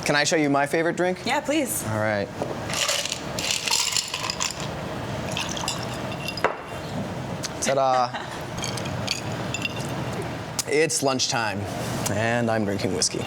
Can I show you my favorite drink? Yeah, please. All right. Ta-da. It's lunchtime, and I'm drinking whiskey.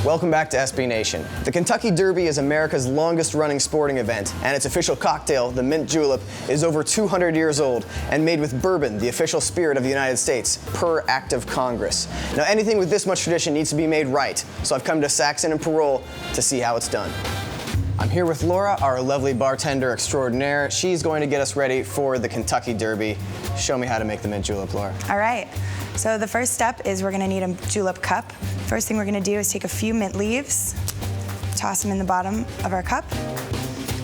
Welcome back to SB Nation. The Kentucky Derby is America's longest-running sporting event, and its official cocktail, the Mint Julep, is over 200 years old and made with bourbon, the official spirit of the United States, per act of Congress. Now, anything with this much tradition needs to be made right, so I've come to Saxon and Parole to see how it's done. I'm here with Laura, our lovely bartender extraordinaire. She's going to get us ready for the Kentucky Derby. Show me how to make the Mint Julep, Laura. All right. So the first step is we're going to need a julep cup. First thing we're going to do is take a few mint leaves, toss them in the bottom of our cup,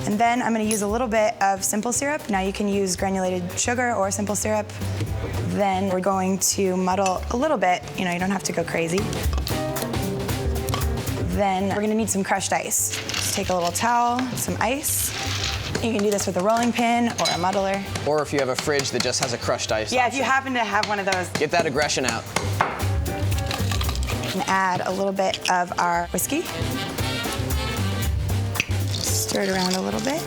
and then I'm going to use a little bit of simple syrup. Now you can use granulated sugar or simple syrup. Then we're going to muddle a little bit. You know, you don't have to go crazy. Then we're going to need some crushed ice. Just take a little towel, some ice. You can do this with a rolling pin or a muddler. Or if you have a fridge that just has a crushed ice Yeah, option. if you happen to have one of those. Get that aggression out. And add a little bit of our whiskey. Stir it around a little bit.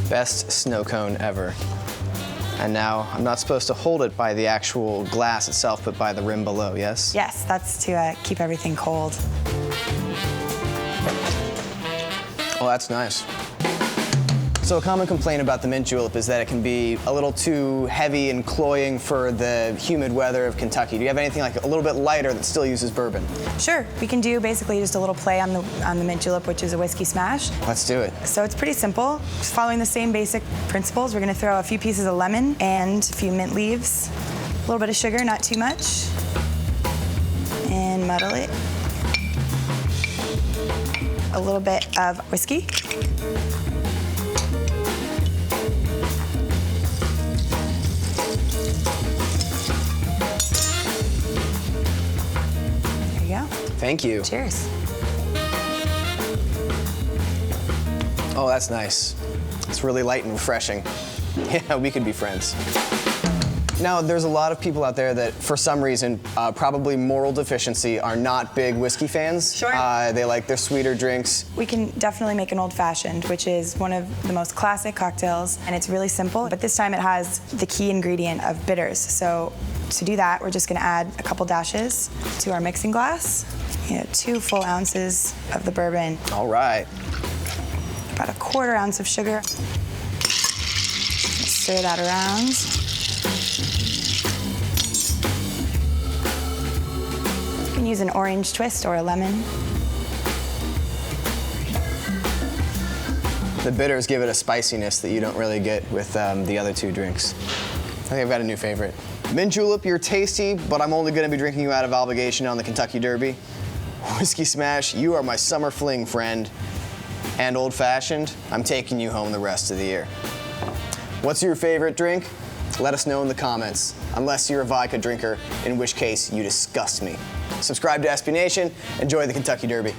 Best snow cone ever. And now I'm not supposed to hold it by the actual glass itself, but by the rim below, yes? Yes, that's to keep everything cold. Oh, that's nice. So a common complaint about the Mint Julep is that it can be a little too heavy and cloying for the humid weather of Kentucky. Do you have anything like a little bit lighter that still uses bourbon? Sure, we can do basically just a little play on the Mint Julep, which is a whiskey smash. Let's do it. So it's pretty simple. Just following the same basic principles. We're going to throw a few pieces of lemon and a few mint leaves, a little bit of sugar, not too much, and muddle it. A little bit of whiskey. There you go. Thank you. Cheers. Oh, that's nice. It's really light and refreshing. Yeah, we could be friends. Now, there's a lot of people out there that, for some reason, probably moral deficiency, are not big whiskey fans. Sure. They like their sweeter drinks. We can definitely make an old-fashioned, which is one of the most classic cocktails, and it's really simple, but this time it has the key ingredient of bitters. So to do that, we're just gonna add a couple dashes to our mixing glass. 2 full ounces of the bourbon. All right. About a 1/4 ounce of sugar. Stir that around. You can use an orange twist or a lemon. The bitters give it a spiciness that you don't really get with the other 2 drinks. I think I've got a new favorite. Mint Julep, you're tasty, but I'm only gonna be drinking you out of obligation on the Kentucky Derby. Whiskey Smash, you are my summer fling friend. And Old Fashioned, I'm taking you home the rest of the year. What's your favorite drink? Let us know in the comments, unless you're a vodka drinker, in which case you disgust me. Subscribe to SB Nation, enjoy the Kentucky Derby.